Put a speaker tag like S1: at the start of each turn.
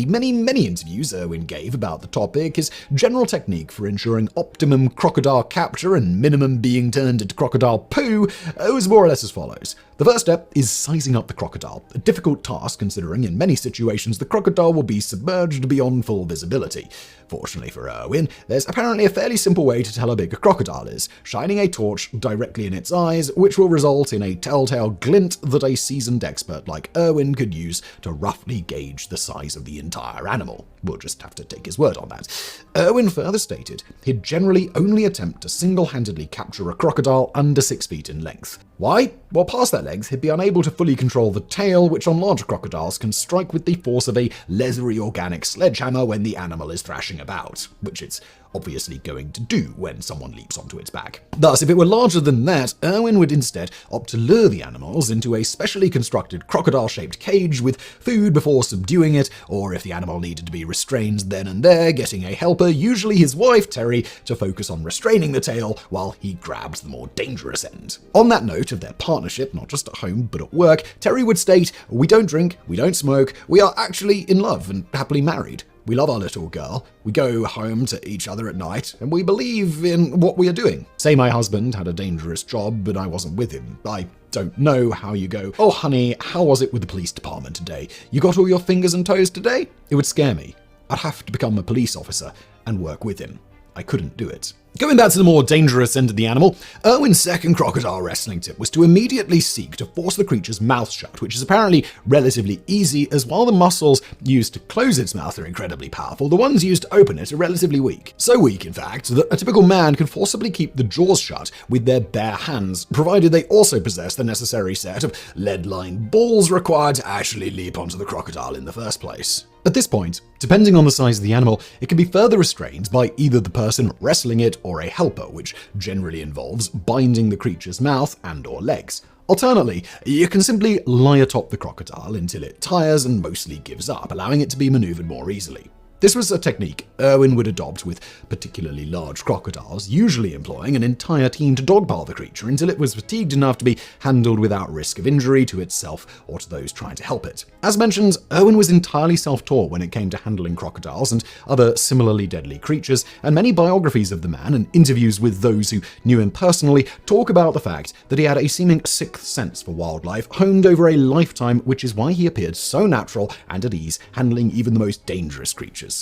S1: the many interviews Irwin gave about the topic, his general technique for ensuring optimum crocodile capture and minimum being turned into crocodile poo was more or less as follows. The first step is sizing up the crocodile, a difficult task considering in many situations the crocodile will be submerged beyond full visibility. Fortunately for Irwin, there's apparently a fairly simple way to tell how big a crocodile is, shining a torch directly in its eyes, which will result in a telltale glint that a seasoned expert like Irwin could use to roughly gauge the size of the entire animal. We'll just have to take his word on that. Irwin further stated he'd generally only attempt to single-handedly capture a crocodile under 6 feet in length. Why? Well, past that length, he'd be unable to fully control the tail, which on larger crocodiles can strike with the force of a leathery organic sledgehammer when the animal is thrashing about, which it's obviously going to do when someone leaps onto its back. Thus, if it were larger than that, Irwin would instead opt to lure the animals into a specially constructed crocodile-shaped cage with food before subduing it, or if the animal needed to be restrained then and there, getting a helper, usually his wife, Terry, to focus on restraining the tail while he grabbed the more dangerous end. On that note of their partnership, not just at home but at work, Terry would state, "We don't drink, we don't smoke, we are actually in love and happily married. We love our little girl. We go home to each other at night, and we believe in what we are doing. Say my husband had a dangerous job, but I wasn't with him. I don't know how you go, 'Oh, honey, how was it with the police department today? You got all your fingers and toes today?' It would scare me. I'd have to become a police officer and work with him. I couldn't do it." Going back to the more dangerous end of the animal, Irwin's second crocodile wrestling tip was to immediately seek to force the creature's mouth shut, which is apparently relatively easy, as while the muscles used to close its mouth are incredibly powerful, the ones used to open it are relatively weak. So weak, in fact, that a typical man can forcibly keep the jaws shut with their bare hands, provided they also possess the necessary set of lead-lined balls required to actually leap onto the crocodile in the first place. At this point, depending on the size of the animal, it can be further restrained by either the person wrestling it or a helper, which generally involves binding the creature's mouth and/or legs. Alternately, you can simply lie atop the crocodile until it tires and mostly gives up, allowing it to be maneuvered more easily. This was a technique Irwin would adopt with particularly large crocodiles, usually employing an entire team to dogpile the creature until it was fatigued enough to be handled without risk of injury to itself or to those trying to help it. As mentioned, Irwin was entirely self-taught when it came to handling crocodiles and other similarly deadly creatures, and many biographies of the man and interviews with those who knew him personally talk about the fact that he had a seeming sixth sense for wildlife honed over a lifetime, which is why he appeared so natural and at ease handling even the most dangerous creatures.